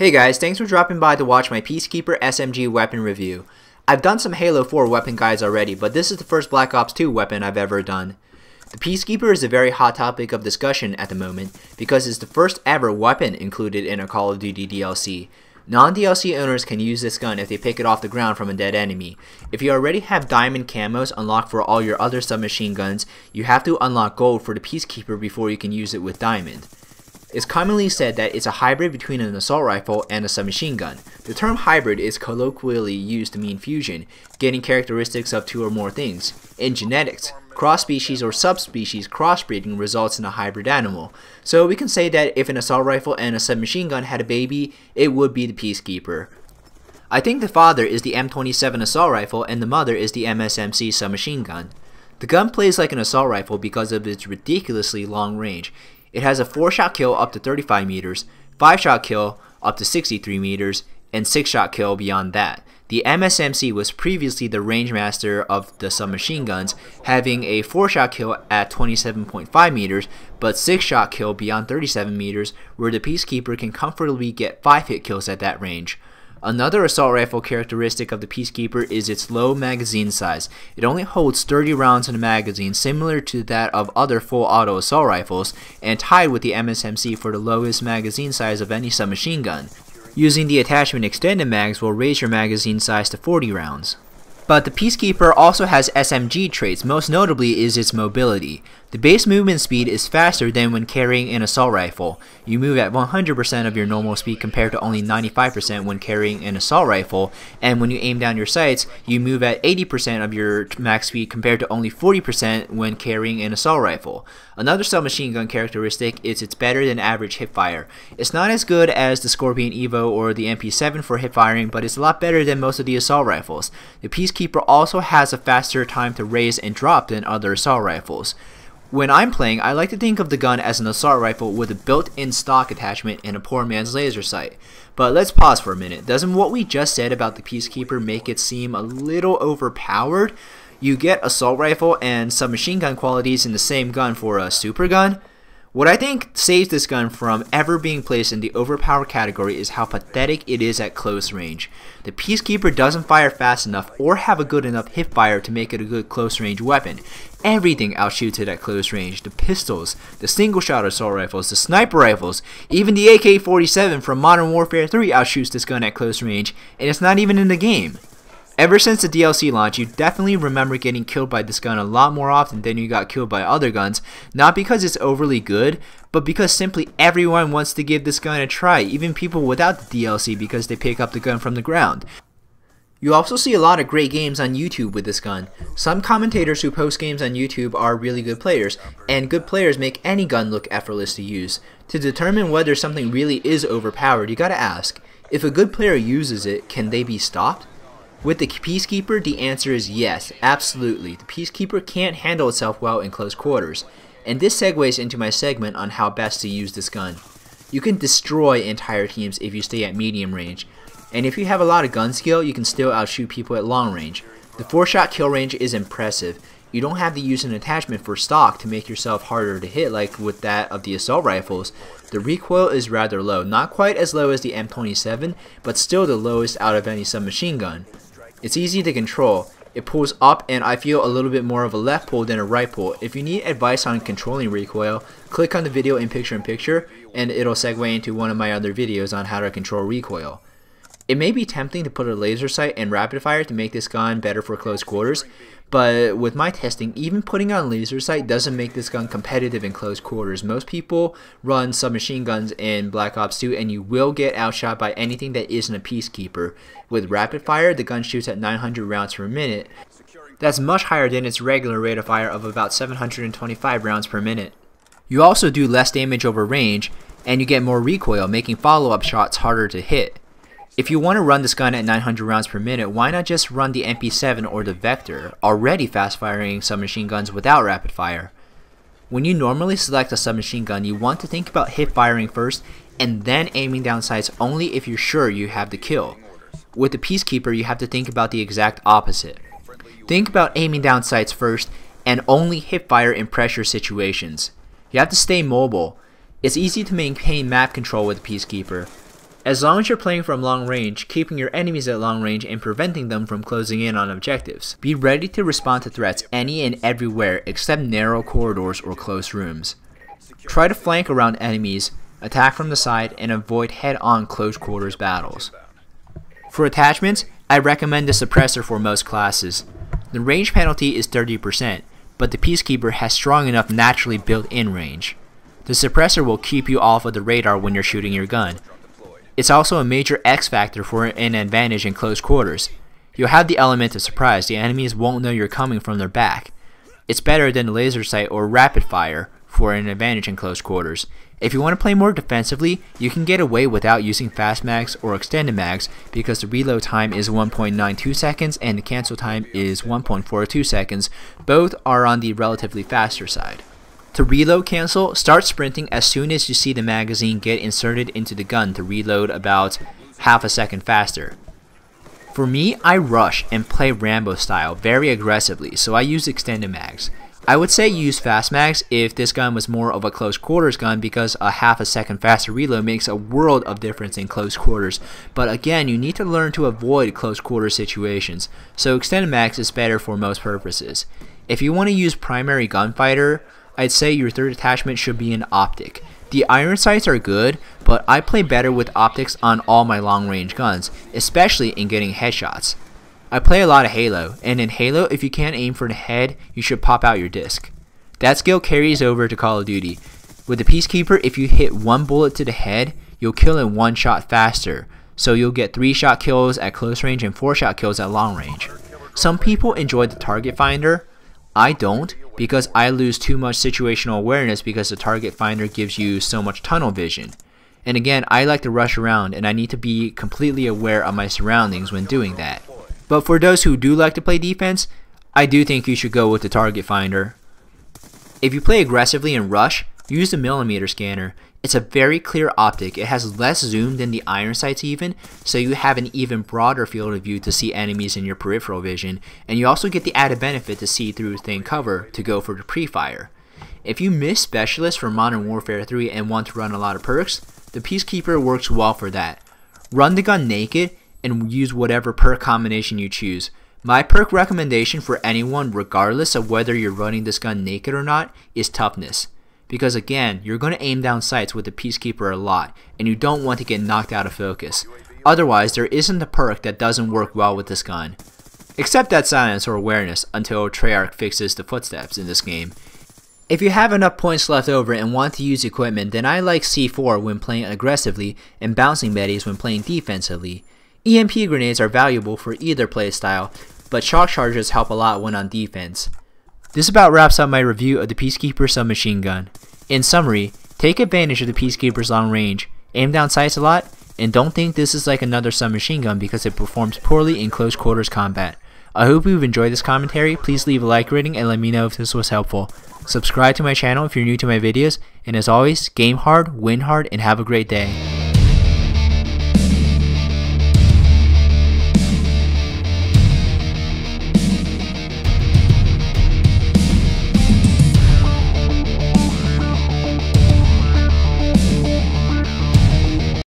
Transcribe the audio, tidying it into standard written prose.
Hey guys, thanks for dropping by to watch my Peacekeeper SMG weapon review. I've done some Halo 4 weapon guides already, but this is the first Black Ops 2 weapon I've ever done. The Peacekeeper is a very hot topic of discussion at the moment because it's the first ever weapon included in a Call of Duty DLC. Non-DLC owners can use this gun if they pick it off the ground from a dead enemy. If you already have diamond camos unlocked for all your other submachine guns, you have to unlock gold for the Peacekeeper before you can use it with diamond. It's commonly said that it's a hybrid between an assault rifle and a submachine gun. The term hybrid is colloquially used to mean fusion, getting characteristics of two or more things. In genetics, cross-species or subspecies crossbreeding results in a hybrid animal. So we can say that if an assault rifle and a submachine gun had a baby, it would be the Peacekeeper. I think the father is the M27 assault rifle and the mother is the MSMC submachine gun. The gun plays like an assault rifle because of its ridiculously long range. It has a 4-shot kill up to 35 meters, 5-shot kill up to 63 meters, and 6-shot kill beyond that. The MSMC was previously the range master of the submachine guns, having a 4-shot kill at 27.5 meters, but 6-shot kill beyond 37 meters, where the Peacekeeper can comfortably get 5 hit kills at that range. Another assault rifle characteristic of the Peacekeeper is its low magazine size. It only holds 30 rounds in a magazine, similar to that of other full auto assault rifles, and tied with the MSMC for the lowest magazine size of any submachine gun. Using the attachment extended mags will raise your magazine size to 40 rounds. But the Peacekeeper also has SMG traits, most notably is its mobility. The base movement speed is faster than when carrying an assault rifle. You move at 100% of your normal speed compared to only 95% when carrying an assault rifle, and when you aim down your sights, you move at 80% of your max speed compared to only 40% when carrying an assault rifle. Another submachine gun characteristic is its better than average hipfire. It's not as good as the Scorpion Evo or the MP7 for hipfiring, but it's a lot better than most of the assault rifles. The Peacekeeper also has a faster time to raise and drop than other assault rifles. When I'm playing, I like to think of the gun as an assault rifle with a built-in stock attachment and a poor man's laser sight. But let's pause for a minute. Doesn't what we just said about the Peacekeeper make it seem a little overpowered? You get assault rifle and submachine gun qualities in the same gun for a super gun? What I think saves this gun from ever being placed in the overpowered category is how pathetic it is at close range. The Peacekeeper doesn't fire fast enough or have a good enough hip fire to make it a good close range weapon. Everything outshoots it at close range. The pistols, the single shot assault rifles, the sniper rifles, even the AK-47 from Modern Warfare 3 outshoots this gun at close range, and it's not even in the game. Ever since the DLC launch, you definitely remember getting killed by this gun a lot more often than you got killed by other guns, not because it's overly good, but because simply everyone wants to give this gun a try, even people without the DLC because they pick up the gun from the ground. You also see a lot of great games on YouTube with this gun. Some commentators who post games on YouTube are really good players, and good players make any gun look effortless to use. To determine whether something really is overpowered, you gotta ask, if a good player uses it, can they be stopped? With the Peacekeeper, the answer is yes, absolutely. The Peacekeeper can't handle itself well in close quarters. And this segues into my segment on how best to use this gun. You can destroy entire teams if you stay at medium range. And if you have a lot of gun skill, you can still outshoot people at long range. The 4-shot kill range is impressive. You don't have to use an attachment for stock to make yourself harder to hit like with that of the assault rifles. The recoil is rather low, not quite as low as the M27, but still the lowest out of any submachine gun. It's easy to control. It pulls up and I feel a little bit more of a left pull than a right pull. If you need advice on controlling recoil, click on the video in picture-in-picture and it'll segue into one of my other videos on how to control recoil. It may be tempting to put a laser sight and rapid fire to make this gun better for close quarters, but with my testing, even putting on laser sight doesn't make this gun competitive in close quarters. Most people run submachine guns in Black Ops 2 and you will get outshot by anything that isn't a Peacekeeper. With rapid fire, the gun shoots at 900 rounds per minute. That's much higher than its regular rate of fire of about 725 rounds per minute. You also do less damage over range, and you get more recoil, making follow-up shots harder to hit. If you want to run this gun at 900 rounds per minute, why not just run the MP7 or the Vector, already fast-firing submachine guns without rapid fire? When you normally select a submachine gun, you want to think about hip firing first, and then aiming down sights only if you're sure you have the kill. With the Peacekeeper, you have to think about the exact opposite. Think about aiming down sights first, and only hip fire in pressure situations. You have to stay mobile. It's easy to maintain map control with the Peacekeeper. As long as you're playing from long range, keeping your enemies at long range and preventing them from closing in on objectives. Be ready to respond to threats any and everywhere except narrow corridors or close rooms. Try to flank around enemies, attack from the side, and avoid head-on close quarters battles. For attachments, I recommend the suppressor for most classes. The range penalty is 30%, but the Peacekeeper has strong enough naturally built-in range. The suppressor will keep you off of the radar when you're shooting your gun. It's also a major X factor for an advantage in close quarters. You'll have the element of surprise, the enemies won't know you're coming from their back. It's better than laser sight or rapid fire for an advantage in close quarters. If you want to play more defensively, you can get away without using fast mags or extended mags because the reload time is 1.92 seconds and the cancel time is 1.42 seconds. Both are on the relatively faster side. To reload cancel, start sprinting as soon as you see the magazine get inserted into the gun to reload about half a second faster. For me, I rush and play Rambo style very aggressively, so I use extended mags. I would say use fast mags if this gun was more of a close quarters gun because a half a second faster reload makes a world of difference in close quarters, but again you need to learn to avoid close quarters situations, so extended mags is better for most purposes. If you want to use primary gunfighter, I'd say your third attachment should be an optic. The iron sights are good, but I play better with optics on all my long range guns, especially in getting headshots. I play a lot of Halo, and in Halo if you can't aim for the head, you should pop out your disc. That skill carries over to Call of Duty. With the Peacekeeper, if you hit one bullet to the head, you'll kill in one shot faster, so you'll get 3-shot kills at close range and 4-shot kills at long range. Some people enjoy the target finder. I don't, because I lose too much situational awareness because the target finder gives you so much tunnel vision. And again, I like to rush around and I need to be completely aware of my surroundings when doing that. But for those who do like to play defense, I do think you should go with the target finder. If you play aggressively and rush, use the millimeter scanner. It's a very clear optic. It has less zoom than the iron sights even, so you have an even broader field of view to see enemies in your peripheral vision, and you also get the added benefit to see through thin cover to go for the pre-fire. If you miss Specialist for Modern Warfare 3 and want to run a lot of perks, the Peacekeeper works well for that. Run the gun naked and use whatever perk combination you choose. My perk recommendation for anyone, regardless of whether you're running this gun naked or not, is toughness. Because again, you're going to aim down sights with the Peacekeeper a lot, and you don't want to get knocked out of focus. Otherwise, there isn't a perk that doesn't work well with this gun. Except that silence or awareness until Treyarch fixes the footsteps in this game. If you have enough points left over and want to use equipment, then I like C4 when playing aggressively and bouncing betties when playing defensively. EMP grenades are valuable for either playstyle, but shock charges help a lot when on defense. This about wraps up my review of the Peacekeeper submachine gun. In summary, take advantage of the Peacekeeper's long range, aim down sights a lot, and don't think this is like another submachine gun because it performs poorly in close quarters combat. I hope you've enjoyed this commentary. Please leave a like rating and let me know if this was helpful. Subscribe to my channel if you're new to my videos, and as always, game hard, win hard, and have a great day.